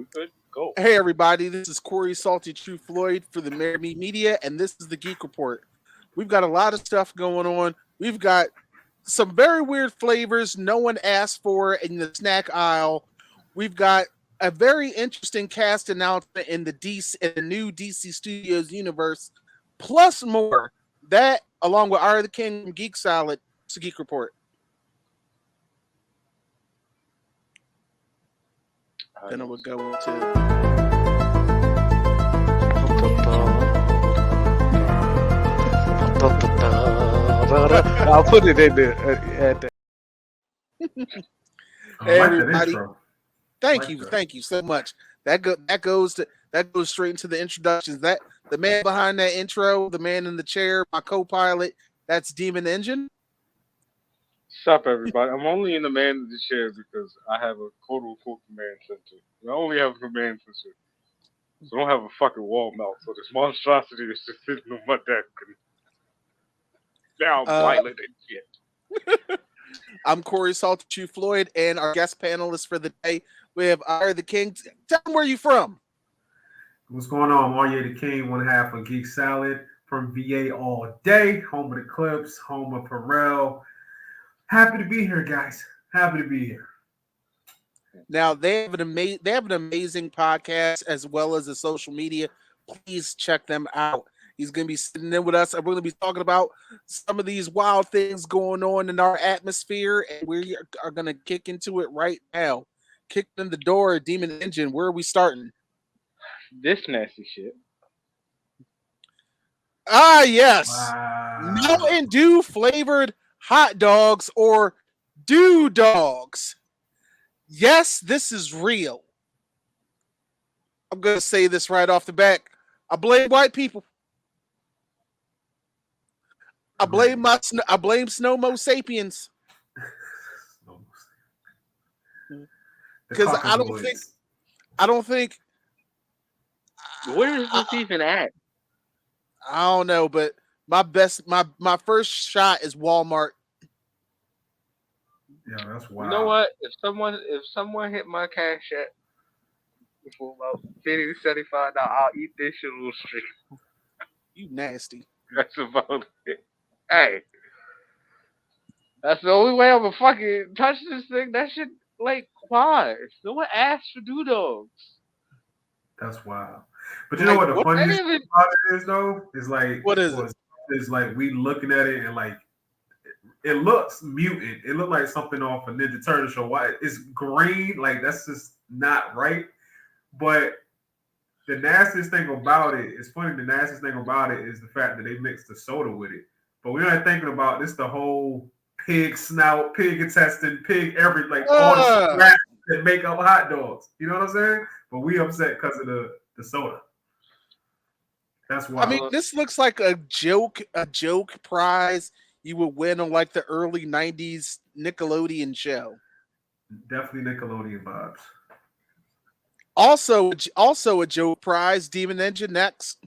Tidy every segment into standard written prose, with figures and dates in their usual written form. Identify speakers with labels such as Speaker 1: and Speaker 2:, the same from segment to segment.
Speaker 1: We could go.
Speaker 2: Hey everybody, this is Corey Salty True Floyd for the Amerime Media, and this is the Geek Report. We've got a lot of stuff going on. We've got some very weird flavors no one asked for in the snack aisle. We've got a very interesting cast announcement in the new DC Studios universe, plus more. That, along with Art of the King from Geek Salad, it's the Geek Report. Then I would go into
Speaker 1: I'll put it in there.
Speaker 2: Hey
Speaker 3: I like that
Speaker 2: everybody.
Speaker 3: intro.
Speaker 2: Thank you so much. That goes straight into the introductions. That the man behind that intro, the man in the chair, my co-pilot, that's Demon Engine.
Speaker 1: Sup, everybody. I'm only in the man in the chair because I have a quote unquote command center. I only have a command center. So I don't have a fucking wall mount. So this monstrosity is just sitting on my desk. And now I'm violent and shit.
Speaker 2: I'm Corey Salty Floyd, and our guest panelist for the day, we have Art of the King. Tell them where you from.
Speaker 3: What's going on? Arya the King, one half of Geek Salad from VA all day. Home of the Clips, home of Pharrell. Happy to be here, guys. Happy to be here.
Speaker 2: Now they have an amazing podcast as well as a social media. Please check them out. He's going to be sitting in with us, and we're going to be talking about some of these wild things going on in our atmosphere, and we are going to kick into it right now. Kick in the door, Demon Engine. Where are we starting?
Speaker 1: This nasty shit.
Speaker 2: Ah, yes.
Speaker 3: Wow.
Speaker 2: Mountain Dew flavored hot dogs or Dew dogs. Yes, this is real. I'm going to say this right off the bat. I blame white people. I blame Snowmo sapiens. Because I don't think
Speaker 1: Where is this even at?
Speaker 2: I don't know, but my first shot is Walmart.
Speaker 3: Yeah, that's wild.
Speaker 1: You know what? If someone hit my cash app for about $50-$75, I'll eat this shit a little straight.
Speaker 2: You nasty.
Speaker 1: That's about it. Hey. That's the only way I'm gonna fucking touch this thing. That shit, like, why? No one asked for doodles.
Speaker 3: That's wild. But you know what the funniest thing about it is, though? Is like,
Speaker 2: what is it?
Speaker 3: It's like we looking at it and like, it looks mutant. It looked like something off a Ninja Turtle show. Why? It's green. Like, that's just not right. But the nastiest thing about it, it's funny, the nastiest thing about it is the fact that they mixed the soda with it. But we're not thinking about this, the whole pig snout, pig intestine, pig everything, like all the scraps that make up hot dogs. You know what I'm saying? But we upset because of the soda. That's why.
Speaker 2: I mean, this looks like a joke prize you would win on like the early '90s Nickelodeon show.
Speaker 3: Definitely Nickelodeon vibes.
Speaker 2: Also a joke prize, Demon Engine next.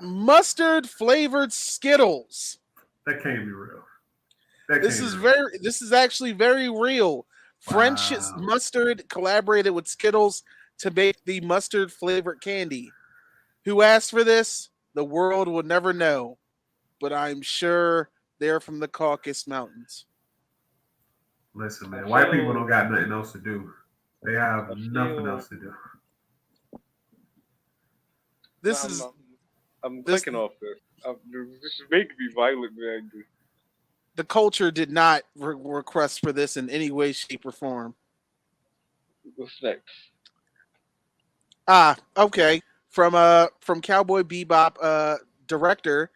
Speaker 2: Mustard flavored Skittles.
Speaker 3: That can't be real.
Speaker 2: This is actually very real.
Speaker 3: Wow.
Speaker 2: French Mustard collaborated with Skittles to make the mustard flavored candy. Who asked for this? The world will never know, but I'm sure they're from the Caucasus Mountains.
Speaker 3: Listen, man, white people don't got nothing else to do. They have nothing else to do.
Speaker 1: I'm clicking off this. This is making me violently angry.
Speaker 2: The culture did not request for this in any way, shape, or form.
Speaker 1: What's next?
Speaker 2: Okay. From Cowboy Bebop director,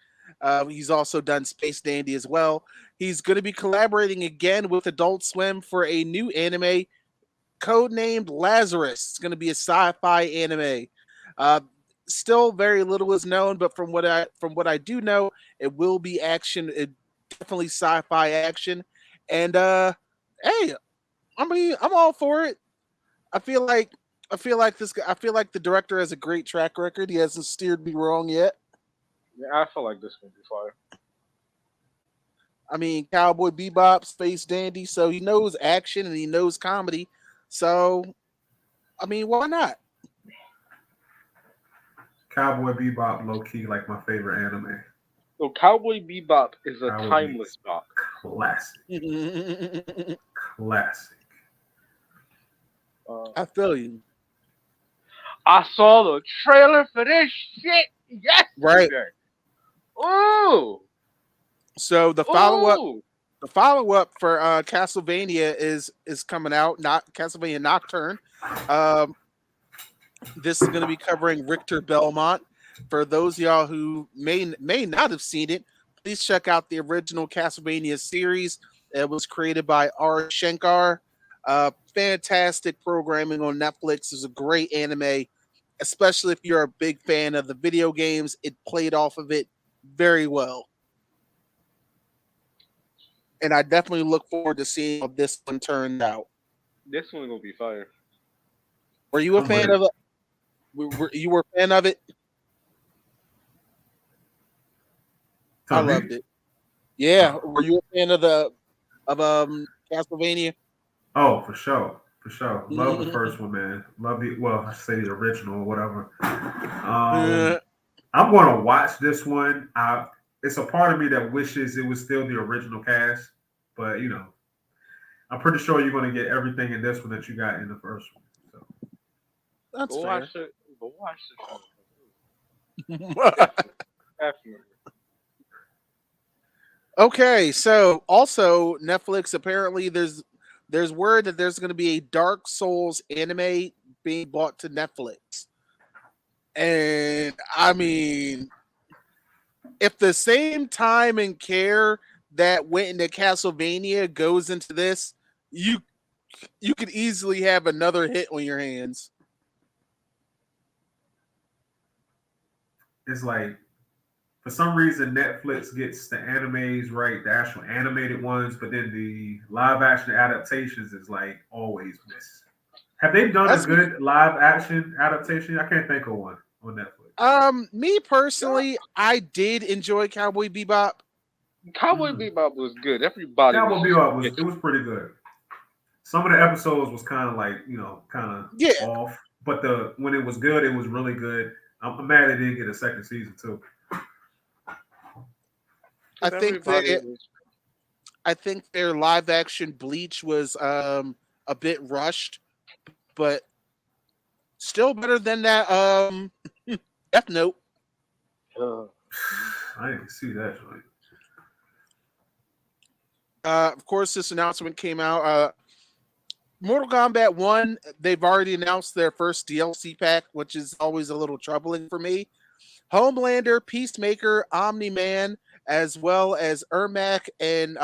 Speaker 2: he's also done Space Dandy as well. He's going to be collaborating again with Adult Swim for a new anime codenamed Lazarus. It's going to be a sci-fi anime. Still very little is known, but from what I do know, it will be action. Definitely sci-fi action. And hey, I'm all for it. I feel like the director has a great track record. He hasn't steered me wrong yet.
Speaker 1: Yeah, I feel like this will be fire.
Speaker 2: I mean, Cowboy Bebop, Space Dandy, so he knows action and he knows comedy. So, I mean, why not?
Speaker 3: Cowboy Bebop, low key, like my favorite anime.
Speaker 1: So Cowboy Bebop is a
Speaker 3: Cowboy
Speaker 1: timeless
Speaker 3: Bebop's
Speaker 1: bop.
Speaker 3: classic, classic.
Speaker 1: Uh,
Speaker 2: I feel you.
Speaker 1: I saw the trailer for this shit
Speaker 2: Right.
Speaker 1: yesterday. Ooh,
Speaker 2: So
Speaker 1: ooh.
Speaker 2: the follow up for Castlevania is coming out. Not Castlevania Nocturne. Um, this is going to be covering Richter Belmont. For those of y'all who may not have seen it, please check out the original Castlevania series. It was created by R. Shankar. Fantastic programming on Netflix. It's a great anime, especially if you're a big fan of the video games. It played off of it very well. And I definitely look forward to seeing how this one turned out.
Speaker 1: This one gonna be fire.
Speaker 2: Were you a
Speaker 3: I'm with
Speaker 2: fan
Speaker 3: it.
Speaker 2: of it? You were a fan of it? I
Speaker 3: To me,
Speaker 2: loved it. Yeah. Were you a fan of the of Castlevania?
Speaker 3: oh, for sure, for sure. Love the
Speaker 2: Mhm.
Speaker 3: first one, man. Love the well, I say the original or whatever.
Speaker 2: Uh,
Speaker 3: I'm gonna watch this one. It's a part of me that wishes it was still the original cast, but I'm pretty sure you're gonna get everything in this one that you got in the first one. So
Speaker 2: that's
Speaker 1: Go watch
Speaker 2: fair.
Speaker 1: it. Go watch this one. Definitely, definitely.
Speaker 2: Okay, so also Netflix apparently there's word that there's going to be a Dark Souls anime being brought to Netflix. And I mean, if the same time and care that went into Castlevania goes into this, you you could easily have another hit on your hands.
Speaker 3: it's like for some reason Netflix gets the animes right, the actual animated ones, but then the live action adaptations is like always miss. Have they done a
Speaker 2: That's
Speaker 3: good live action adaptation? I can't think of one on Netflix.
Speaker 2: me
Speaker 1: Yeah,
Speaker 2: personally, I did enjoy Cowboy Bebop.
Speaker 1: Cowboy
Speaker 3: Mm.
Speaker 1: Bebop was good. Everybody was
Speaker 3: Cowboy
Speaker 1: just
Speaker 3: Bebop was
Speaker 1: bitching.
Speaker 3: pretty good. Some of the episodes was kind of like kind of
Speaker 2: Yeah,
Speaker 3: off, but the when it was good, it was really good. I'm mad they didn't get a second season too.
Speaker 2: I
Speaker 1: Because
Speaker 2: think
Speaker 1: everybody
Speaker 2: that
Speaker 1: was.
Speaker 2: I think their live action Bleach was a bit rushed, but still better than that Death Note.
Speaker 1: Uh,
Speaker 3: I didn't see that. Like,
Speaker 2: Of course, this announcement came out. Mortal Kombat 1, they've already announced their first DLC pack, which is always a little troubling for me. Homelander, Peacemaker, Omni Man, as well as Ermac and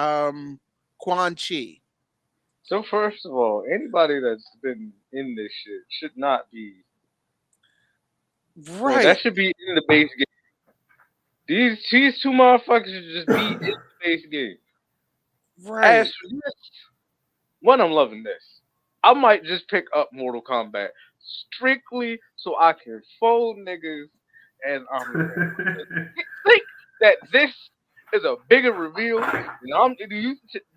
Speaker 2: Quan Chi.
Speaker 1: so first of all, anybody that's been in this shit should not be. Bro, that
Speaker 2: Right,
Speaker 1: should be in the base game. These two motherfuckers should just be in the base game. As
Speaker 2: right.
Speaker 1: for this, one, I'm loving this. I might just pick up Mortal Kombat strictly so I can fold niggas and Omni Man. Think that this is a bigger reveal than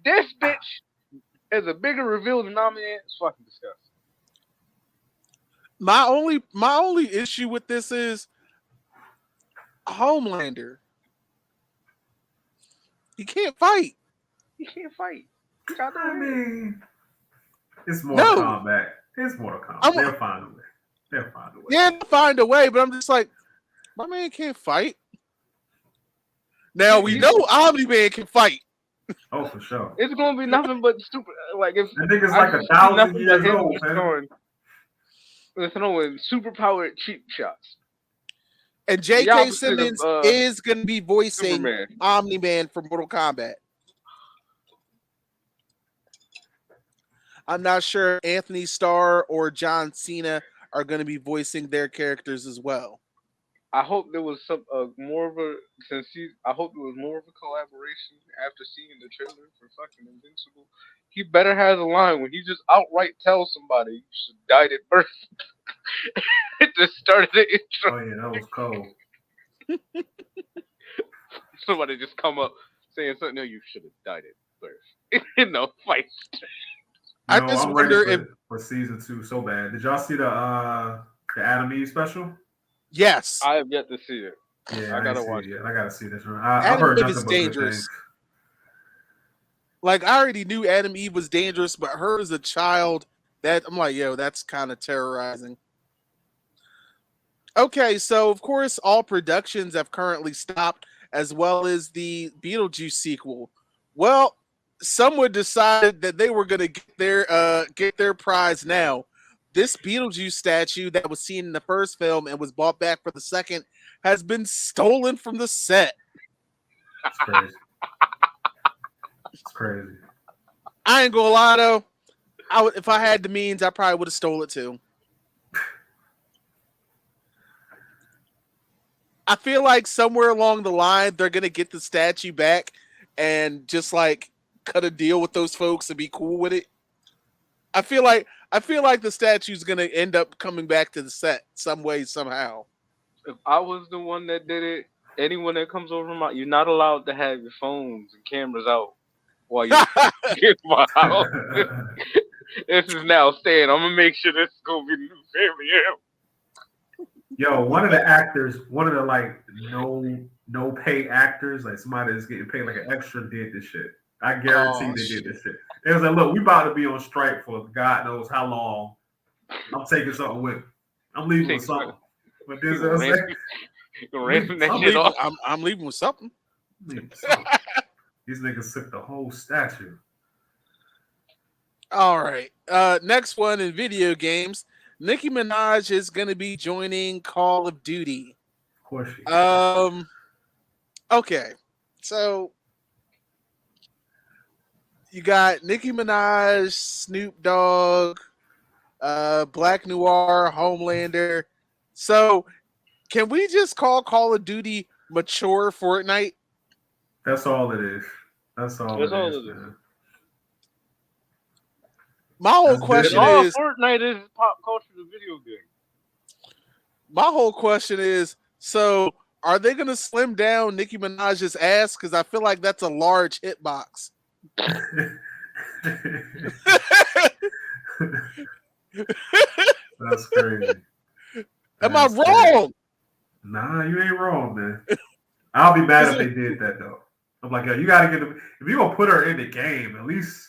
Speaker 1: this bitch is a bigger reveal than Omni Man. It's fucking disgusting.
Speaker 2: My only issue with this is Homelander. He can't fight.
Speaker 1: He can't fight. He got no
Speaker 3: I
Speaker 1: hands.
Speaker 3: mean, it's Mortal
Speaker 2: No,
Speaker 3: Kombat. It's Mortal Kombat.
Speaker 2: I'm
Speaker 3: They'll find a way. They'll find a way.
Speaker 2: yeah, they'll find a way, but I'm just like, my man can't fight. Now we
Speaker 1: He's
Speaker 2: know Omni Man can fight.
Speaker 3: Oh, for sure.
Speaker 1: it's gonna be nothing but stupid. Like if
Speaker 3: I think it's
Speaker 1: I
Speaker 3: like
Speaker 1: just
Speaker 3: a
Speaker 1: see
Speaker 3: thousand
Speaker 1: nothing but
Speaker 3: years
Speaker 1: him
Speaker 3: old,
Speaker 1: just
Speaker 3: man.
Speaker 1: throwing super powered cheap shots.
Speaker 2: And
Speaker 1: The
Speaker 2: J.K.
Speaker 1: opposite of
Speaker 2: Simmons is going to be voicing
Speaker 1: Superman.
Speaker 2: Omni Man for Mortal Kombat. I'm not sure Anthony Starr or John Cena are going to be voicing their characters as well.
Speaker 1: I hope there was some more of a I hope there was more of a collaboration after seeing the trailer for fucking Invincible. He better have a line when he just outright tells somebody you should died at birth. It just started the intro.
Speaker 3: Oh yeah, that was cold.
Speaker 1: Somebody just come up. saying something, no, you should have done it first. No, fight.
Speaker 2: I
Speaker 3: Yo,
Speaker 2: just
Speaker 3: I'm ready
Speaker 2: wonder if
Speaker 3: for season 2 so bad. Did y'all see the Adam special?
Speaker 2: yes,
Speaker 1: I have yet to see it.
Speaker 3: Yeah,
Speaker 1: I
Speaker 3: I ain't
Speaker 1: gotta
Speaker 3: see
Speaker 1: watch
Speaker 3: it yet.
Speaker 1: it.
Speaker 3: I gotta see this one. I've
Speaker 2: Adam
Speaker 3: heard
Speaker 2: Eve
Speaker 3: nothing
Speaker 2: is
Speaker 3: but good things.
Speaker 2: dangerous. Like I already knew Adam Eve was dangerous, but her as a child, that I'm like, yo, that's kind of terrorizing. Okay, so of course, all productions have currently stopped, as well as the Beetlejuice sequel. Well, someone decided that they were going to get their prize now. This Beetlejuice statue that was seen in the first film and was bought back for the second has been stolen from the set.
Speaker 3: It's crazy. It's crazy.
Speaker 2: I ain't gonna lie though, if I had the means, I probably would have stole it too. I feel like somewhere along the line they're gonna get the statue back and just like cut a deal with those folks and be cool with it. I feel like the statue's gonna end up coming back to the set some way somehow.
Speaker 1: If I was the one that did it, anyone that comes over you're not allowed to have your phones and cameras out while you're in my house. This is now staying. I'm gonna make sure this is gonna be the new family.
Speaker 3: Yo, one of the actors, one of the like no pay actors, like somebody that's getting paid like an extra, did this shit. I guarantee
Speaker 2: Oh
Speaker 3: they
Speaker 2: shit!
Speaker 3: did this shit. They was like, look, we about to be on strike for God knows how long. I'm taking something with me. I'm leaving with something. But this is what I'm saying.
Speaker 1: Ransom that shit off.
Speaker 2: I'm leaving with something.
Speaker 3: Leaving with something. These niggas took the whole statue.
Speaker 2: All right. Next one in video games. Nicki Minaj is going to be joining Call of Duty.
Speaker 3: Of course she.
Speaker 2: Okay. So you got Nicki Minaj, Snoop Dogg, Black Noir, Homelander. So can we just call Call of Duty mature Fortnite?
Speaker 3: That's all it is. That's all
Speaker 1: That's
Speaker 3: it
Speaker 1: all
Speaker 3: is,
Speaker 1: it is.
Speaker 3: man.
Speaker 2: My whole
Speaker 3: That's
Speaker 2: question
Speaker 3: good.
Speaker 1: All
Speaker 2: is
Speaker 1: Fortnite is pop culture, the video game.
Speaker 2: so are they going to slim down Nicki Minaj's ass? Because I feel like that's a large hitbox.
Speaker 3: That's crazy.
Speaker 2: Am I
Speaker 3: That's crazy.
Speaker 2: wrong?
Speaker 3: Nah, you ain't wrong, man. I'll be mad if they did that though. I'm like, yo, you gotta get them. If you're gonna put her in the game, at least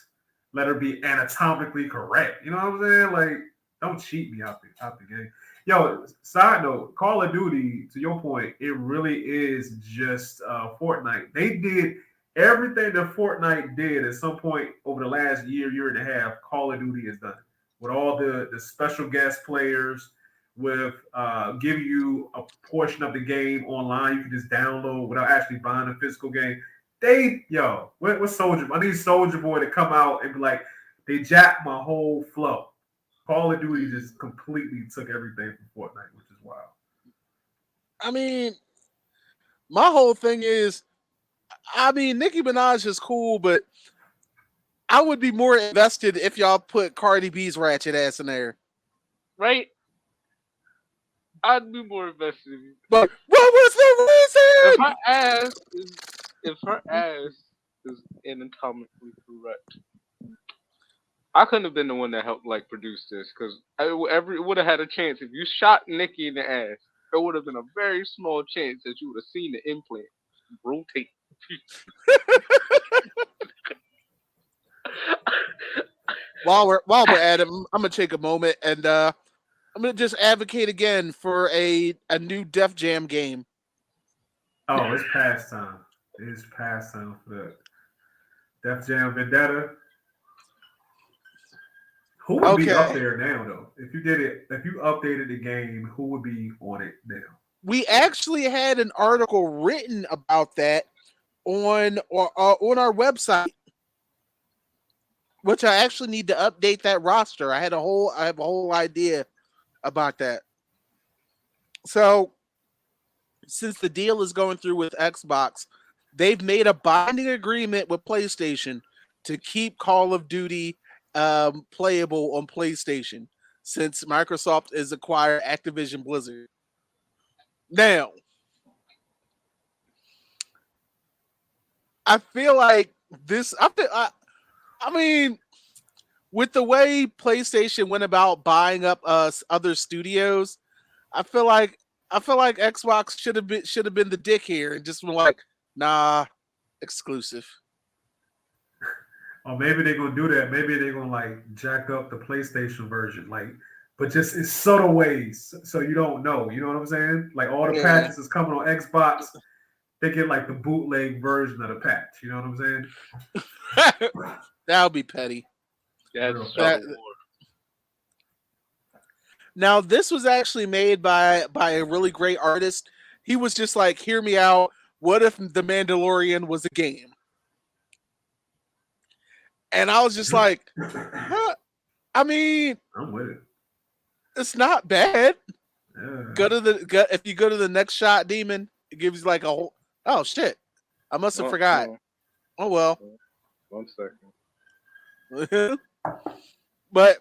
Speaker 3: let her be anatomically correct. You know what I'm saying? Like, don't cheat me out the game. Yo, side note, Call of Duty, to your point, it really is just Fortnite. They did everything that Fortnite did at some point over the last year and a half, Call of Duty has done. With all the special guest players, with giving you a portion of the game online, you can just download without actually buying a physical game. What's Soldier? I need Soldier Boy to come out and be like, they jacked my whole flow. Call of Duty just completely took everything from Fortnite, which is wild.
Speaker 2: I mean, my whole thing is, Nicki Minaj is cool, but I would be more invested if y'all put Cardi B's ratchet ass in there.
Speaker 1: Right? I'd be more invested in you.
Speaker 2: But what was the
Speaker 1: If
Speaker 2: reason?
Speaker 1: her ass is anatomically correct, I couldn't have been the one that helped like produce this because it would have had a chance if you shot Nicki in the ass. It would have been a very small chance that you would have seen the implant rotate.
Speaker 2: While we're at it, I'm gonna take a moment and I'm gonna just advocate again for a new Def Jam game.
Speaker 3: Oh, it's past time. It's past time for that. Def Jam Vendetta. Who would be up there now, though? If you did it, if you updated the game, who would be on it now?
Speaker 2: We actually had an article written about that on our website, which I actually need to update that roster. I have a whole idea about that. So, since the deal is going through with Xbox, they've made a binding agreement with PlayStation to keep Call of Duty playable on PlayStation since Microsoft has acquired Activision Blizzard. Now, I feel like this. I mean, with the way PlayStation went about buying up other studios, I feel like Xbox should have been the dick here and just been like, nah, exclusive.
Speaker 3: Or maybe they're gonna do that. Maybe they're gonna like jack up the PlayStation version, like, but just in subtle ways, so you don't know. You know what I'm saying? Like all the
Speaker 2: Yeah.
Speaker 3: patches is coming on Xbox. They get like the bootleg version of the patch. You know what I'm saying?
Speaker 2: That would be petty.
Speaker 1: That's
Speaker 2: That- Now, this was actually made by a really great artist. He was just like, hear me out. What if The Mandalorian was a game? And I was just like, huh? I mean,
Speaker 3: I'm with it.
Speaker 2: it's not bad.
Speaker 3: Yeah.
Speaker 2: If you go to the next shot, Demon, it gives you like a whole. Oh shit! I must have forgot. Oh well.
Speaker 1: 1 second.
Speaker 2: But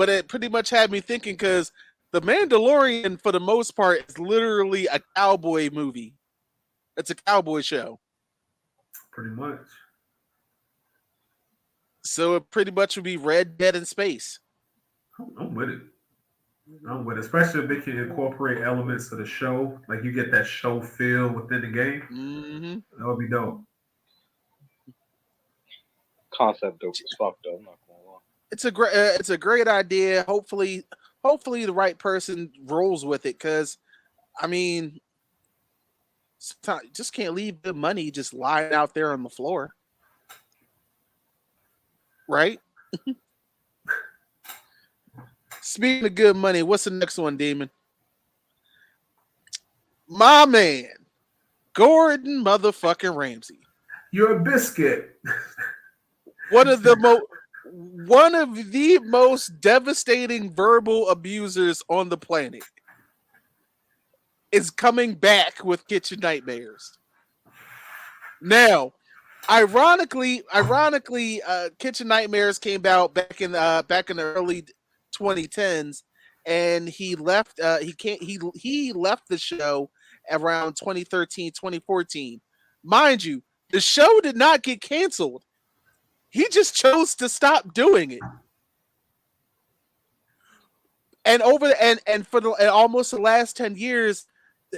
Speaker 2: it pretty much had me thinking because The Mandalorian, for the most part, is literally a cowboy movie. It's a cowboy show.
Speaker 3: Pretty much.
Speaker 2: So it pretty much would be Red Dead in space.
Speaker 3: I'm with it. I'm with it. Especially if they can incorporate elements of the show. Like you get that show feel within the game.
Speaker 2: Mm-hmm.
Speaker 3: That would be dope.
Speaker 1: Concept dope as fuck though. I'm not gonna lie.
Speaker 2: It's a great idea. Hopefully the right person rolls with it. Because I mean, sometimes you just can't leave the money just lying out there on the floor, right? Speaking of good money, what's the next one, Demon? My man, Gordon motherfucking Ramsay.
Speaker 3: You're a biscuit.
Speaker 2: One of the most devastating verbal abusers on the planet is coming back with Kitchen Nightmares. Now, ironically, Kitchen Nightmares came out back in the early 2010s, and he left. He left the show around 2013, 2014. Mind you, the show did not get canceled. He just chose to stop doing it. And almost the last 10 years,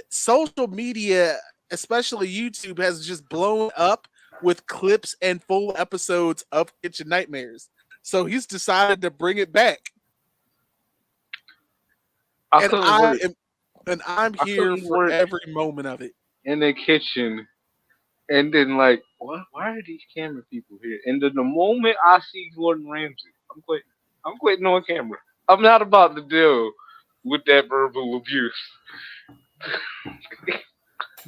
Speaker 2: social media, especially YouTube, has just blown up with clips and full episodes of Kitchen Nightmares. So he's decided to bring it back. I'm here for every moment of it.
Speaker 1: In the kitchen, and then like, what? Why are these camera people here? And then the moment I see Gordon Ramsay, I'm quitting. I'm quitting on camera. I'm not about to deal with that verbal abuse.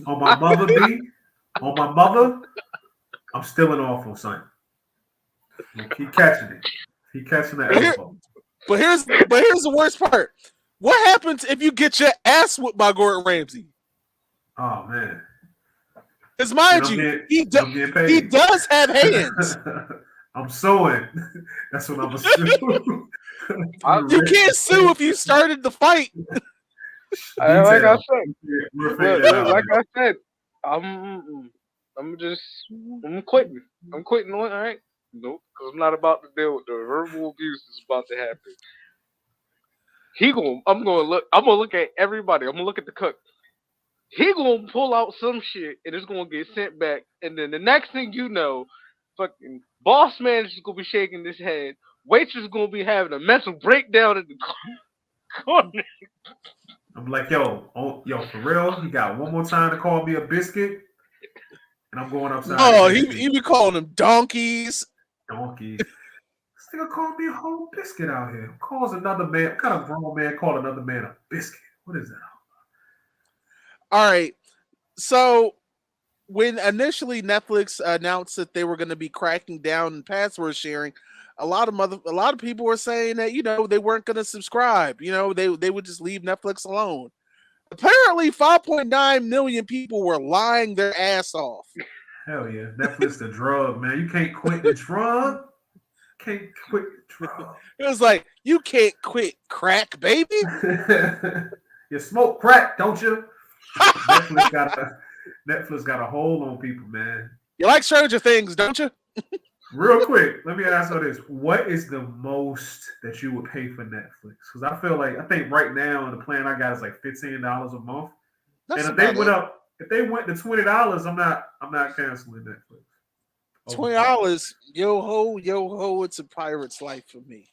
Speaker 3: On my mother, B. On my mother, I'm still an awful son. Keep catching it. Keep catching the elbow.
Speaker 2: But here's the worst part. What happens if you get your ass whipped by Gordon Ramsay?
Speaker 3: Oh man.
Speaker 2: Because mind you, he does have hands.
Speaker 3: I'm suing. That's what I'm assuming.
Speaker 2: You can't sue if you started the fight.
Speaker 1: Like I said, I'm quitting. I'm quitting on. All right, nope, because I'm not about to deal with the verbal abuse that's about to happen. I'm gonna look at everybody. I'm gonna look at the cook. He gonna pull out some shit and it's gonna get sent back. And then the next thing you know, fucking boss manager's gonna be shaking his head. Waitress gonna be having a mental breakdown in the corner.
Speaker 3: I'm like, yo, for real? You got one more time to call me a biscuit? And I'm going upside.
Speaker 2: Oh, he be calling them donkeys.
Speaker 3: Donkeys. This nigga called me a whole biscuit out here. Calls another man. What kind of grown man called another man a biscuit? What is that?
Speaker 2: All right. So when initially Netflix announced that they were going to be cracking down on password sharing, a lot of people were saying that, you know, they weren't going to subscribe. You know, they would just leave Netflix alone. Apparently 5.9 million people were lying their ass off.
Speaker 3: Hell yeah. Netflix the drug, man. You can't quit the drug. Can't quit the drug.
Speaker 2: It was like, you can't quit crack, baby.
Speaker 3: You smoke crack, don't you? Netflix got a hold on people, man.
Speaker 2: You like Stranger Things, don't you?
Speaker 3: Real quick, let me ask you this: what is the most that you would pay for Netflix? Because I think right now the plan I got is like $15 a month.
Speaker 2: That's
Speaker 3: And if they
Speaker 2: about
Speaker 3: went
Speaker 2: it.
Speaker 3: up, if they went to $20, I'm not canceling Netflix. Over $20.
Speaker 2: $20. Yo ho, it's a pirate's life for me.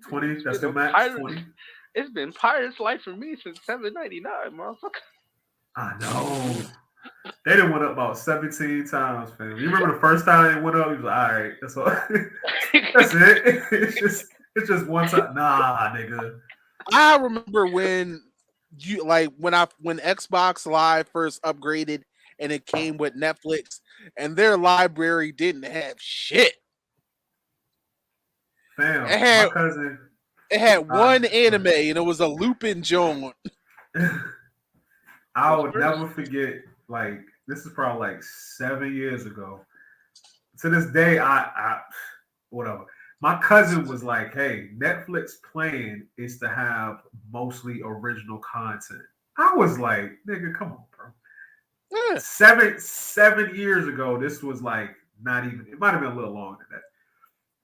Speaker 3: 20,
Speaker 1: It's
Speaker 3: that's
Speaker 1: been
Speaker 3: the
Speaker 1: a
Speaker 3: max.
Speaker 1: pirate.
Speaker 3: 20.
Speaker 1: It's been pirate's life for me since 7.99, motherfucker.
Speaker 3: I know. They done went up about 17 times, fam. You remember the first time they went up? You was like, all right, that's all. That's it. It's just one time. Nah, nigga.
Speaker 2: I remember when when Xbox Live first upgraded and it came with Netflix and their library didn't have shit.
Speaker 3: Fam,
Speaker 2: It
Speaker 3: my
Speaker 2: had
Speaker 3: cousin.
Speaker 2: it had
Speaker 3: I,
Speaker 2: one anime and it was a Lupin Joan.
Speaker 3: I
Speaker 1: What's
Speaker 3: would
Speaker 1: first?
Speaker 3: never forget. Like this is probably like 7 years ago. To this day, I whatever. My cousin was like, "Hey, Netflix plan is to have mostly original content." I was like, "Nigga, come on, bro."
Speaker 2: Yeah,
Speaker 3: Seven years ago, this was like not even. It might have been a little longer than that.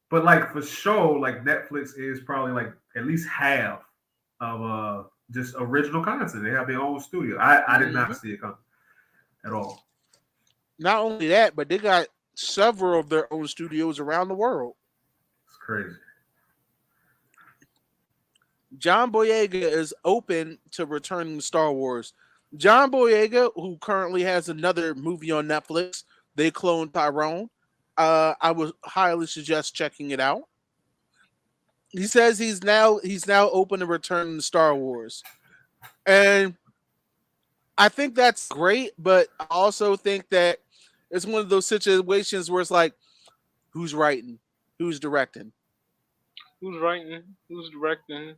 Speaker 3: But like for sure, like Netflix is probably like at least half of just original content. They have their own studio. I did not
Speaker 2: mhm.
Speaker 3: see it coming at all.
Speaker 2: Not only that, but they got several of their own studios around the world.
Speaker 3: It's crazy.
Speaker 2: John Boyega is open to returning to Star Wars. John Boyega, who currently has another movie on Netflix, They Clone Tyrone. I would highly suggest checking it out. He says he's now open to returning to Star Wars, and I think that's great. But I also think that it's one of those situations where it's like, who's writing, who's directing,
Speaker 1: Who's writing? Who's directing?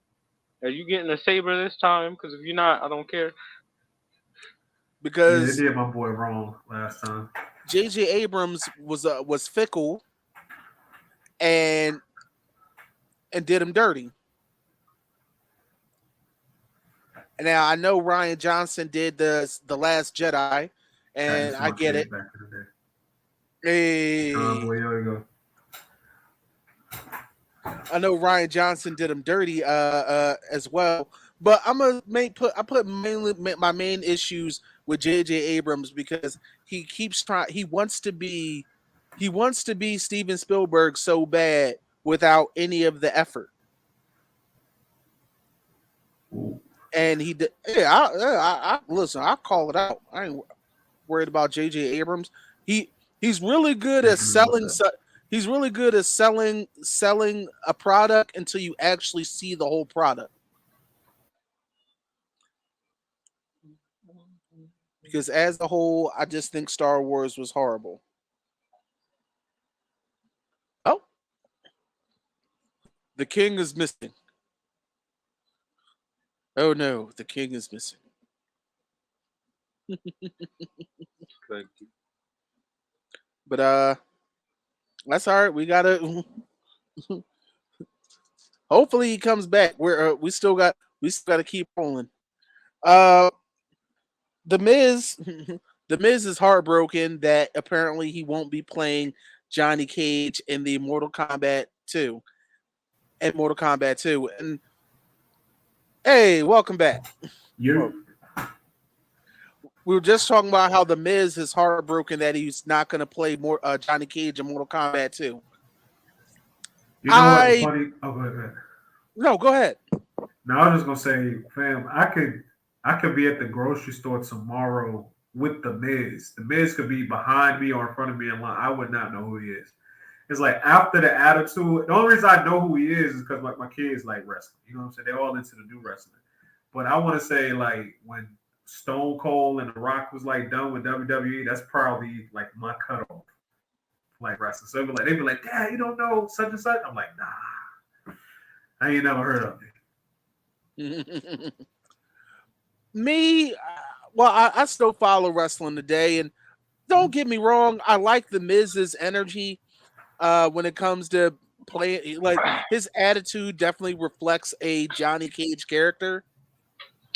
Speaker 1: Are you getting a saber this time? Because if you're not, I don't care.
Speaker 3: Yeah, they
Speaker 2: because
Speaker 3: did my boy wrong last time.
Speaker 2: J.J. Abrams was fickle and did him dirty. And now I know Ryan Johnson did the Last Jedi,
Speaker 3: Had
Speaker 2: and
Speaker 3: this
Speaker 2: I
Speaker 3: my
Speaker 2: get
Speaker 3: kid
Speaker 2: it.
Speaker 3: back in the day.
Speaker 2: Hey,
Speaker 3: Boy, there you go.
Speaker 2: I know Ryan Johnson did him dirty as well. But I'm gonna I put mainly my main issues with J.J. Abrams because he keeps trying. He wants to be Steven Spielberg so bad without any of the effort.
Speaker 3: Ooh,
Speaker 2: And he did. Yeah, I listen. I call it out. I ain't worried about J.J. Abrams. He he's really good
Speaker 3: can't
Speaker 2: at
Speaker 3: agree with
Speaker 2: selling.
Speaker 3: that.
Speaker 2: He's really good at selling a product until you actually see the whole product. Because as a whole, I just think Star Wars was horrible. Oh, the king is missing. Oh no, the king is missing.
Speaker 1: Like,
Speaker 2: But that's all right. We gotta. Hopefully he comes back. We still got to keep rolling. Uh, the Miz, the Miz is heartbroken that apparently he won't be playing Johnny Cage in the Mortal Kombat 2. And hey, welcome back.
Speaker 3: You,
Speaker 2: Well, we were just talking about how the Miz is heartbroken that he's not going to play more Johnny Cage in Mortal Kombat 2.
Speaker 3: you know what? The
Speaker 2: I
Speaker 3: funny. Oh, go ahead. Go ahead.
Speaker 2: no, go ahead.
Speaker 3: Now I was just gonna say, fam, I could be at the grocery store tomorrow with the Miz. The Miz could be behind me or in front of me in line. I would not know who he is. It's like after the attitude. The only reason I know who he is because like my kids like wrestling. You know what I'm saying? They're all into the new wrestling. But I want to say like when Stone Cold and The Rock was like done with WWE, that's probably like my cutoff. Like wrestling. So they'd be like, Dad, you don't know such and such? I'm like, nah, I ain't never heard of it.
Speaker 2: Me, well, I still follow wrestling today, and don't get me wrong, I like the Miz's energy when it comes to playing. Like his attitude definitely reflects a Johnny Cage character.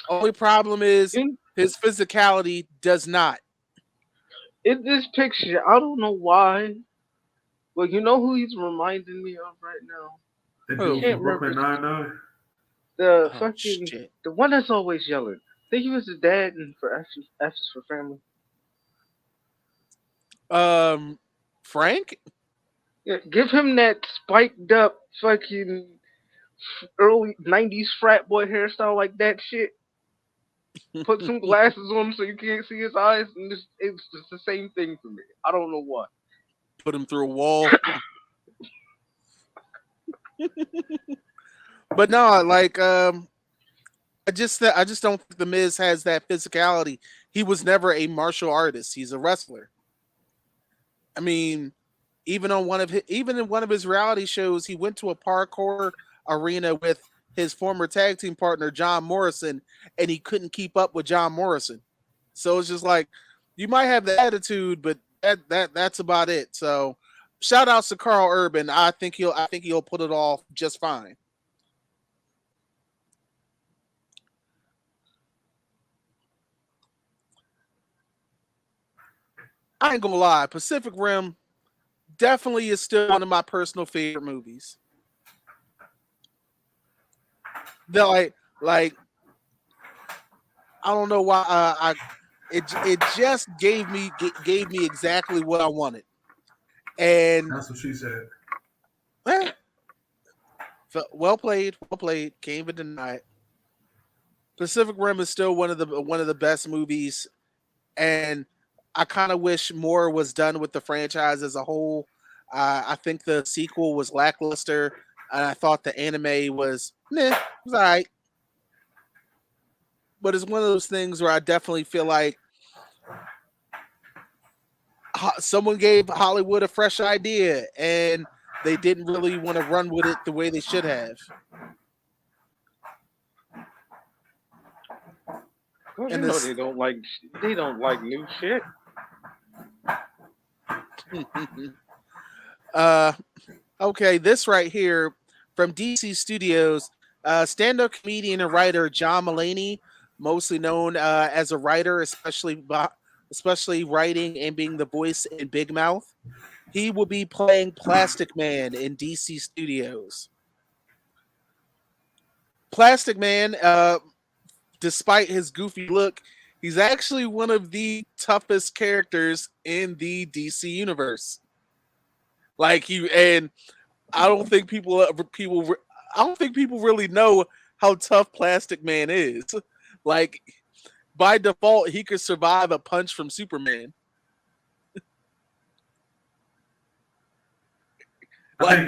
Speaker 2: Only problem is
Speaker 1: in
Speaker 2: his physicality does not.
Speaker 1: in this picture, I don't know why, but you know who he's reminding me of right now?
Speaker 3: The
Speaker 1: I
Speaker 3: dude
Speaker 2: Who?
Speaker 1: can't
Speaker 3: from
Speaker 1: remember
Speaker 3: Brooklyn
Speaker 1: his name.
Speaker 3: Nine-Nine.
Speaker 1: The
Speaker 2: Oh
Speaker 1: fucking
Speaker 2: shit.
Speaker 1: the one that's always yelling. I think he was the dad in for Ashes for Family.
Speaker 2: Um, Frank.
Speaker 1: Yeah, give him that spiked up fucking early '90s frat boy hairstyle like that shit. Put some glasses on him so you can't see his eyes, and it's just the same thing for me. I don't know why.
Speaker 2: Put him through a wall. But no, like I just don't think the Miz has that physicality. He was never a martial artist. He's a wrestler. I mean, even in one of his reality shows, he went to a parkour arena with his former tag team partner John Morrison, and he couldn't keep up with John Morrison. So it's just like you might have the attitude, but that's about it. So shout outs to Carl Urban. I think he'll put it off just fine. I ain't gonna lie, Pacific Rim definitely is still one of my personal favorite movies. That like I don't know why I it just gave me exactly what I wanted, and
Speaker 3: That's what she said.
Speaker 2: eh, well played. Can't even deny it. Pacific Rim is still one of the best movies, and I kind of wish more was done with the franchise as a whole. I think the sequel was lackluster, and I thought the anime was meh, it was alright. But it's one of those things where I definitely feel like someone gave Hollywood a fresh idea, and they didn't really want to run with it the way they should have.
Speaker 1: Cause you
Speaker 2: And
Speaker 1: know
Speaker 2: this,
Speaker 1: they don't like new shit.
Speaker 2: uh, okay, this right here from DC Studios, stand-up comedian and writer John Mulaney, mostly known as a writer, especially writing and being the voice in Big Mouth. He will be playing Plastic Man in DC Studios. Plastic Man, despite his goofy look, he's actually one of the toughest characters in the DC universe. Like he and I don't think I don't think people really know how tough Plastic Man is. Like by default, he could survive a punch from Superman.
Speaker 3: I think
Speaker 2: Like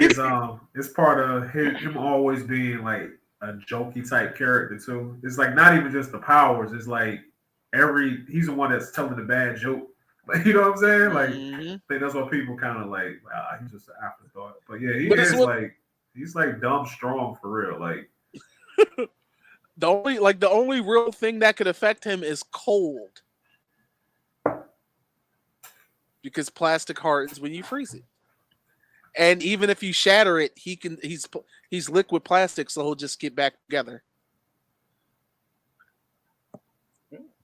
Speaker 3: it's part of him always being like a jokey type character too. It's like not even just the powers. It's like he's the one that's telling the bad joke. Like you know what I'm saying? Like
Speaker 2: mhm.
Speaker 3: I think that's what people kind of like. Wow, he's just an afterthought. But yeah, he
Speaker 2: But it's
Speaker 3: is
Speaker 2: what
Speaker 3: like he's like dumb strong for real. Like
Speaker 2: the only real thing that could affect him is cold because plastic hardens when you freeze it. And even if you shatter it, he's liquid plastic, so he'll just get back together.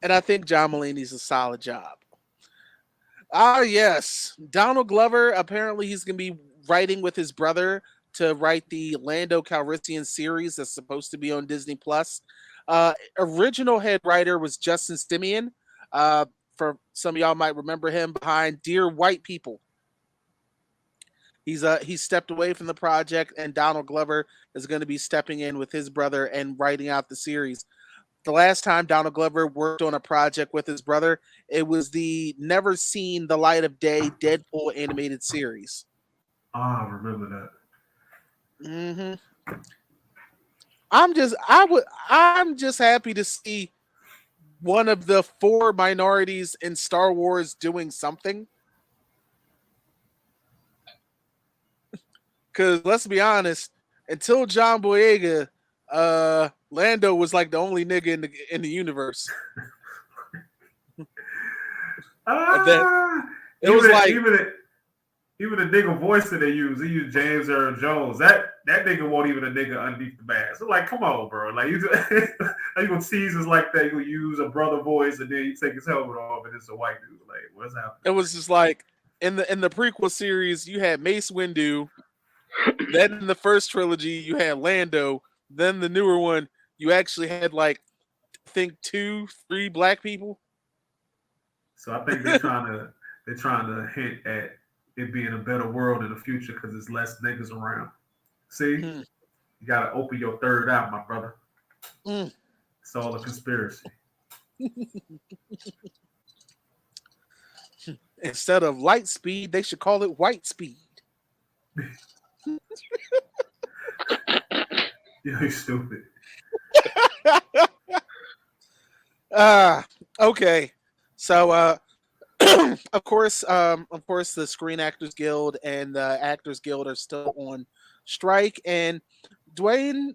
Speaker 2: And I think John Mulaney's a solid job. Ah, yes, Donald Glover. Apparently, he's going to be writing with his brother to write the Lando Calrissian series that's supposed to be on Disney Plus. Original head writer was Justin Simeon. Uh, for some of y'all might remember him behind Dear White People. He's stepped away from the project, and Donald Glover is going to be stepping in with his brother and writing out the series. The last time Donald Glover worked on a project with his brother, it was the never seen the light of day Deadpool animated series.
Speaker 3: I remember that.
Speaker 2: hmm I'm just happy to see one of the four minorities in Star Wars doing something. Because let's be honest, until John Boyega, Lando was like the only nigga in the universe. And then
Speaker 3: Ah,
Speaker 2: it was like
Speaker 3: even Even the nigga voice that they use, he used James Earl Jones. That nigga won't even a nigga underneath the mask. So like, come on, bro. Like you gonna tease us like that? You gonna use a brother voice and then you take his helmet off and it's a white dude. Like, what's happening?
Speaker 2: It was just like in the prequel series, you had Mace Windu. Then in the first trilogy, you had Lando. Then the newer one, you actually had like I think 2-3 black people.
Speaker 3: So I think they're trying to hint at it being a better world in the future because there's less niggas around. See,
Speaker 2: Hmm.
Speaker 3: you gotta open your third eye, my brother.
Speaker 2: Mm.
Speaker 3: It's all a conspiracy.
Speaker 2: Instead of light speed, they should call it white speed.
Speaker 3: You're stupid.
Speaker 2: Okay. So of course the Screen Actors Guild and the Actors Guild are still on strike, and Dwayne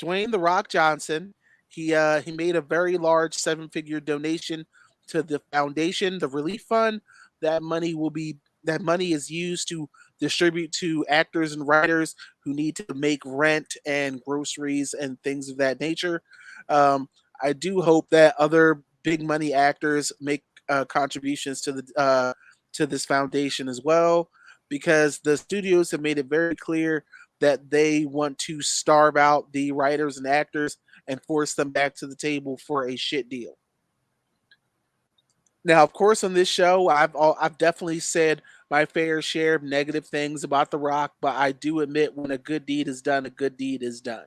Speaker 2: Dwayne the Rock Johnson, he made a very large 7-figure donation to the foundation, the relief fund. That money is used to distribute to actors and writers who need to make rent and groceries and things of that nature. Um, I do hope that other big money actors make contributions to this foundation as well, because the studios have made it very clear that they want to starve out the writers and actors and force them back to the table for a shit deal. Now, of course, on this show, I've definitely said my fair share of negative things about The Rock, but I do admit when a good deed is done, a good deed is done.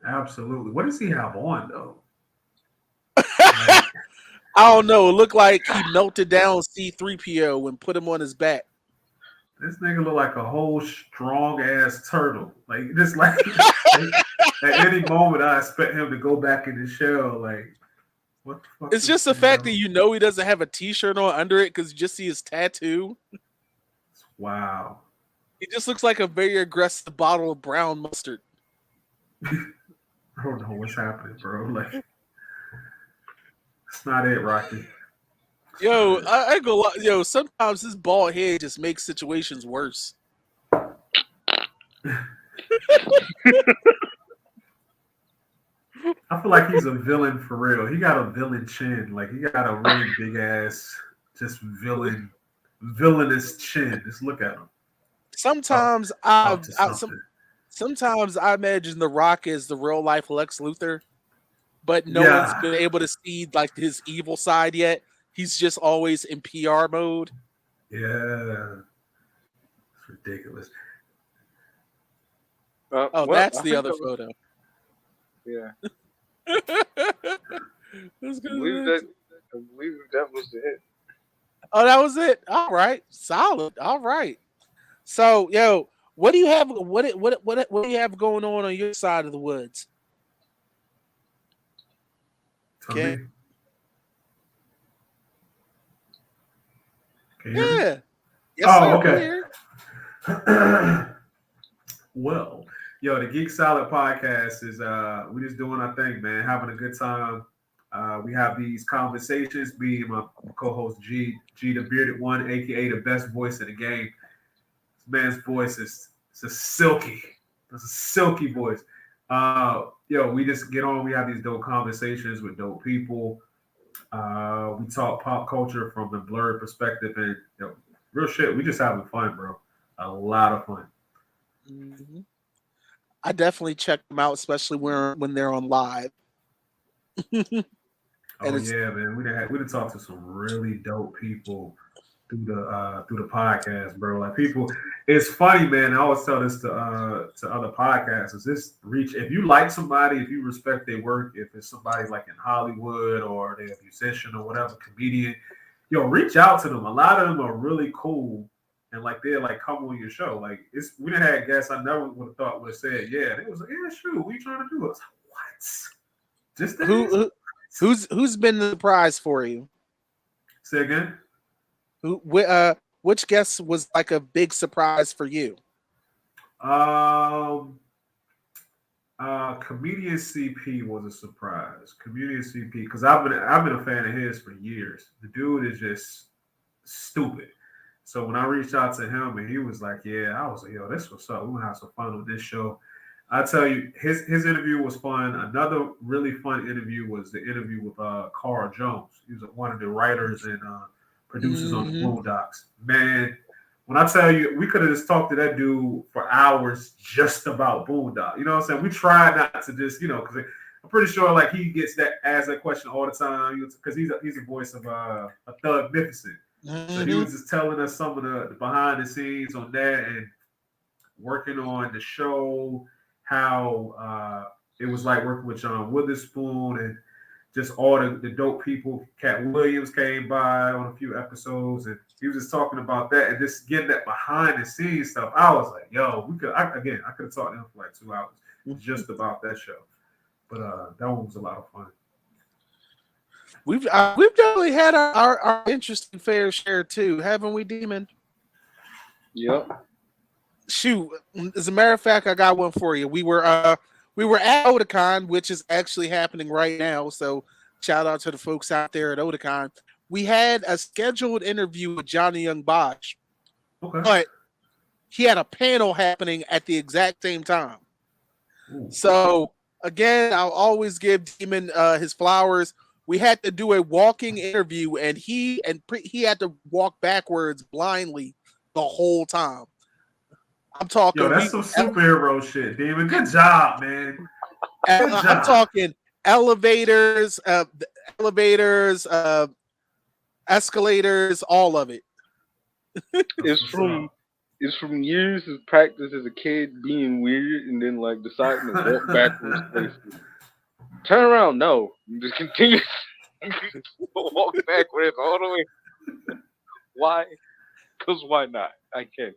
Speaker 3: Absolutely. What does he have on though? Like,
Speaker 2: I don't know. It looked like he melted down C3PO and put him on his back.
Speaker 3: this nigga look like a whole strong ass turtle. Like just like at any moment I expect him to go back in the shell. Like what the fuck
Speaker 2: It's
Speaker 3: is
Speaker 2: just the
Speaker 3: this
Speaker 2: fact that
Speaker 3: thing?
Speaker 2: you know he doesn't have a T-shirt on under it because you just see his tattoo.
Speaker 3: Wow.
Speaker 2: He just looks like a very aggressive bottle of brown mustard.
Speaker 3: I don't know what's happening, bro. Like it's not it, Rocky. It's not
Speaker 2: Yo,
Speaker 3: it.
Speaker 2: I go. Yo, sometimes this bald head just makes situations worse.
Speaker 3: I feel like he's a villain for real. He got a villain chin. Like he got a really big ass, just villainous chin. Just look at him. Up,
Speaker 2: Sometimes
Speaker 3: up to something.
Speaker 2: sometimes I imagine The Rock is the real life Lex Luthor, but no one's
Speaker 3: Yeah,
Speaker 2: been able to see like his evil side yet. He's just always in PR mode.
Speaker 3: yeah. It's ridiculous.
Speaker 2: Oh,
Speaker 1: Well,
Speaker 2: that's
Speaker 1: I
Speaker 2: the
Speaker 1: think
Speaker 2: other
Speaker 1: that was,
Speaker 2: photo.
Speaker 1: yeah.
Speaker 2: That's
Speaker 1: I
Speaker 2: good.
Speaker 1: believe that. I believe that was the hit.
Speaker 2: Oh, that was it. All right, solid. All right. So, yo, what do you have? What do you have going on your side of the woods?
Speaker 3: For
Speaker 2: Okay.
Speaker 3: me, can you hear me?
Speaker 2: Yeah. Yes, sir.
Speaker 3: Oh,
Speaker 2: We
Speaker 3: okay.
Speaker 2: here.
Speaker 3: Well, yo, the Geek Solid podcast is we just doing our thing, man, having a good time. We have these conversations. Me and my co-host G the bearded one, aka the best voice in the game. This man's voice is it's a silky, it's a silky voice. Yo, we just get on. We have these dope conversations with dope people. We talk pop culture from a blurred perspective, and real shit. We just having fun, bro. A lot of fun.
Speaker 2: Mhm. I definitely check them out, especially when they're on live. And
Speaker 3: Oh
Speaker 2: it's
Speaker 3: yeah, man. We done talked to some really dope people through the podcast, bro. Like people, it's funny, man. I always tell this to other podcasters. This reach if you like somebody, if you respect their work, if it's somebody like in Hollywood or they're a musician or whatever, comedian, reach out to them. A lot of them are really cool. And like they're like come on your show. Like it's we done had guests I never would have thought would have said, yeah. And it was like, yeah, sure. What are you trying to do? I was like, what? Just to
Speaker 2: who,
Speaker 3: ask?
Speaker 2: who's been the prize for you?
Speaker 3: Say again.
Speaker 2: Which guest was like a big surprise for you?
Speaker 3: Um, Comedian CP was a surprise. Comedian CP because I've been a fan of his for years. The dude is just stupid. So when I reached out to him and he was like, "Yeah," I was like, "Yo, this what's up. We're gonna have some fun with this show." I tell you, his interview was fun. Another really fun interview was the interview with Carl Jones. He was one of the writers and producers on the
Speaker 2: Hmm.
Speaker 3: Boondocks. Man, when I tell you, we could have just talked to that dude for hours just about Boondock. You know what I'm saying? We tried not to just, because I'm pretty sure like he gets that asked that question all the time because he's a voice of a Thugnificent. So he
Speaker 2: Hmm.
Speaker 3: was just telling us some of the behind the scenes on that and working on the show, how it was like working with John Witherspoon and just all the dope people. Cat Williams came by on a few episodes and he was just talking about that and just getting that behind the scenes stuff. I was like, yo, I could have talked to him for like 2 hours just about that show. But that one was a lot of fun.
Speaker 2: We've definitely had our interesting fair share too, haven't we, Demon?
Speaker 1: Yep.
Speaker 2: Shoot, as a matter of fact, I got one for you. We were at Otakon, which is actually happening right now. So shout out to the folks out there at Otakon. We had a scheduled interview with Johnny Young Bosch,
Speaker 3: Okay.
Speaker 2: but he had a panel happening at the exact same time.
Speaker 3: Ooh.
Speaker 2: So again, I'll always give Demon his flowers. We had to do a walking interview, and he had to walk backwards blindly the whole time. I'm
Speaker 3: Yo,
Speaker 2: talking
Speaker 3: that's some superhero shit, Demon. Good job, man. Good
Speaker 2: I'm
Speaker 3: job.
Speaker 2: talking elevators, elevators, escalators, all of it.
Speaker 1: It's from it's from years of practice as a kid being weird and then like deciding to walk backwards places. Turn around, no. Just continue to walk backwards all the way. Why? Because why not? I can.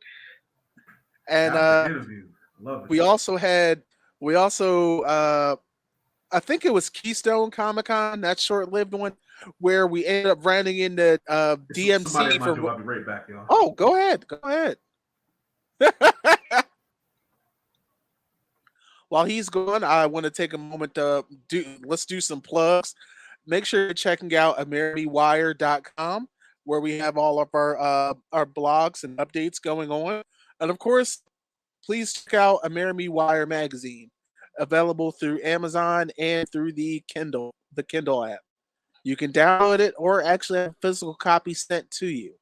Speaker 2: And
Speaker 3: That's the interview. Love it.
Speaker 2: we also had we also I think it was Keystone Comic Con, that short lived one, where we ended up running into
Speaker 3: Somebody
Speaker 2: DMC
Speaker 3: at my
Speaker 2: for.
Speaker 3: door. I'll be right back, y'all.
Speaker 2: Oh, go ahead, go ahead. While he's gone, I want to take a moment to let's do some plugs. Make sure you're checking out amerimewire.com, where we have all of our blogs and updates going on. And of course, please check out Amerime Wire magazine, available through Amazon and through the Kindle app. You can download it or actually have a physical copy sent to you.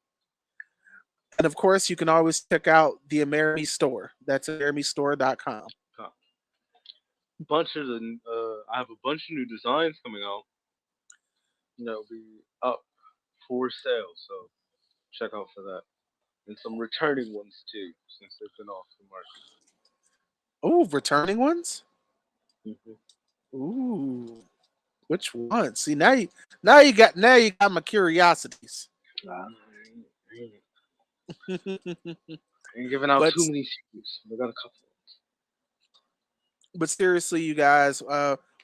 Speaker 2: And of course, you can always check out the Amerime store. That's amerimestore.com.
Speaker 1: Bunch of the I have a bunch of new designs coming out that'll be up for sale, so check out for that. And some returning ones too, since they've been off the
Speaker 2: Oh, returning ones?
Speaker 1: market. Hmm.
Speaker 2: Ooh. Which one? See, now you got my curiosities.
Speaker 1: I ain't giving out
Speaker 2: but
Speaker 1: too many secrets. I got a couple.
Speaker 2: but seriously, you guys,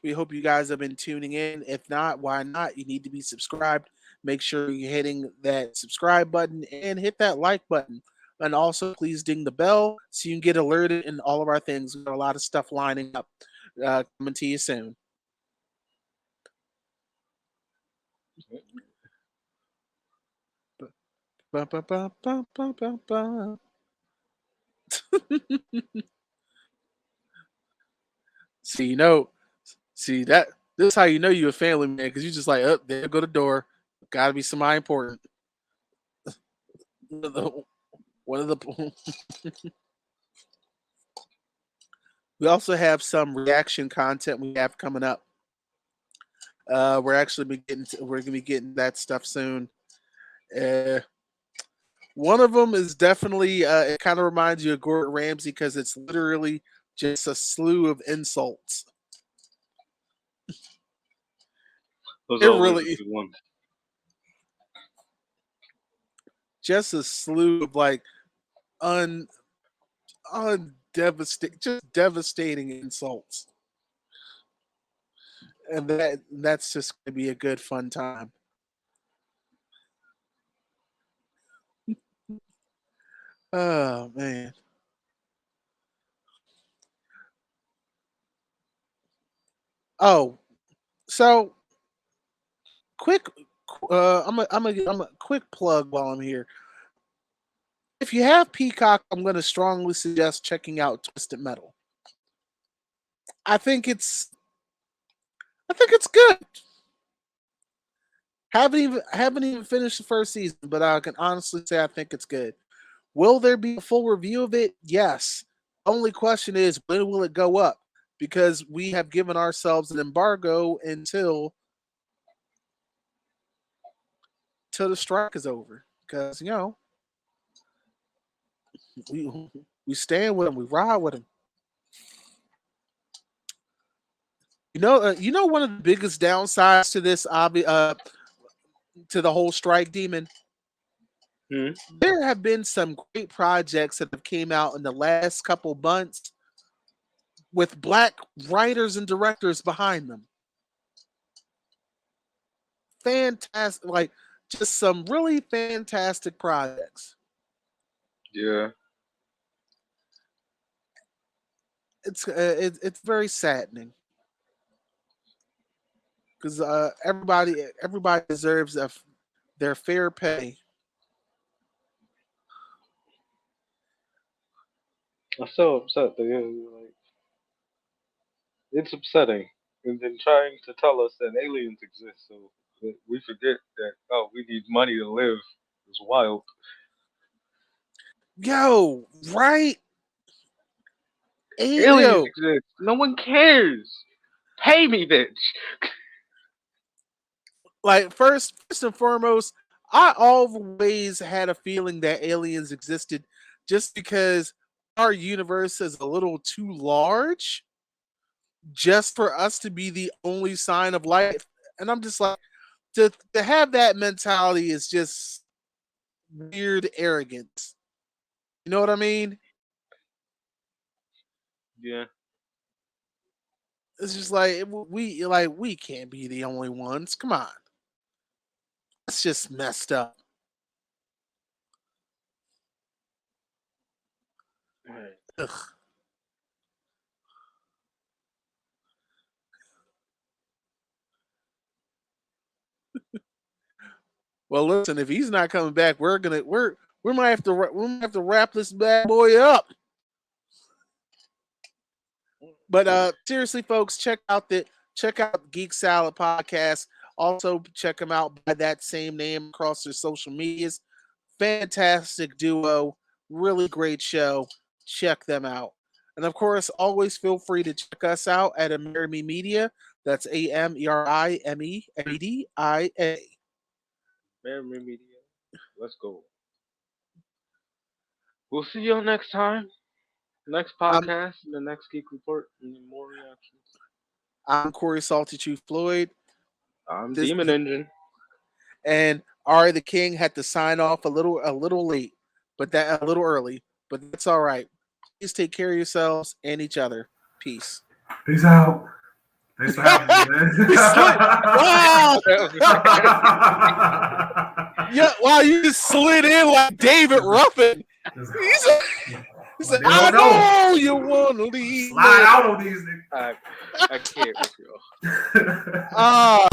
Speaker 2: we hope you guys have been tuning in. If not, why not? You need to be subscribed. Make sure you're hitting that subscribe button and hit that like button. And also, please ding the bell so you can get alerted in all of our things. We got a lot of stuff lining up, coming to you soon. Ba, ba, ba, ba, ba, ba, ba. See, see that this is how you know you're a family man, because you just like, up there go the door. Got to be somebody important. One of the we also have some reaction content we have coming up. We're gonna be getting that stuff soon. Uh, one of them is definitely it kind of reminds you of Gordon Ramsay because it's literally just a slew of insults.
Speaker 1: Those
Speaker 2: It
Speaker 1: are always
Speaker 2: really
Speaker 1: a good one.
Speaker 2: just a slew of like un just devastating insults, and that's just gonna be a good fun time. Oh man. Oh, so quick. I'm a quick plug while I'm here. if you have Peacock, I'm going to strongly suggest checking out Twisted Metal. I think it's good. Haven't even finished the first season, but I can honestly say I think it's good. Will there be a full review of it? Yes. Only question is when will it go up? Because we have given ourselves an embargo until the strike is over. Because we stand with them, we ride with them. One of the biggest downsides to this to the whole strike, Demon. There have been some great projects that have came out in the last couple months with black writers and directors behind them. Fantastic, like just some really fantastic projects.
Speaker 1: Yeah.
Speaker 2: It's very saddening because everybody deserves their fair pay.
Speaker 1: I'm so upset that like it's upsetting. And then trying to tell us that aliens exist, so that we forget that we need money to live is wild.
Speaker 2: Yo, right?
Speaker 1: Aliens
Speaker 2: Yo,
Speaker 1: exist. No one cares. Pay me, bitch.
Speaker 2: like first and foremost, I always had a feeling that aliens existed just because our universe is a little too large just for us to be the only sign of life. And I'm just like, to have that mentality is just weird arrogance. You know what I mean?
Speaker 1: Yeah.
Speaker 2: It's just like we can't be the only ones. Come on. That's just messed up.
Speaker 1: Right.
Speaker 2: Ugh. Well, listen, if he's not coming back, we might have to wrap this bad boy up. But seriously, folks, check out Geek Salad Podcast. Also, check them out by that same name across their social medias. Fantastic duo, really great show. Check them out. And of course, always feel free to check us out at Amerime Media. That's AMERIMEDIA.
Speaker 1: Amerime Media. Let's go. We'll see y'all next time. Next
Speaker 2: I'm
Speaker 1: podcast, the next Geek Report, and more reactions.
Speaker 2: I'm Corey Salty Chief Floyd.
Speaker 1: I'm
Speaker 2: This
Speaker 1: Demon Engine.
Speaker 2: and Ari the King had to sign off a little late, but that a little early, but that's all right. Please take care of yourselves and each other. Peace.
Speaker 3: Peace out. Thanks for having me, man.
Speaker 2: Wow! Yeah, wow, you just slid in like David Ruffin. He said, I know you want to leave.
Speaker 3: Slide out on these niggas.
Speaker 1: I can't with you.
Speaker 2: Ah.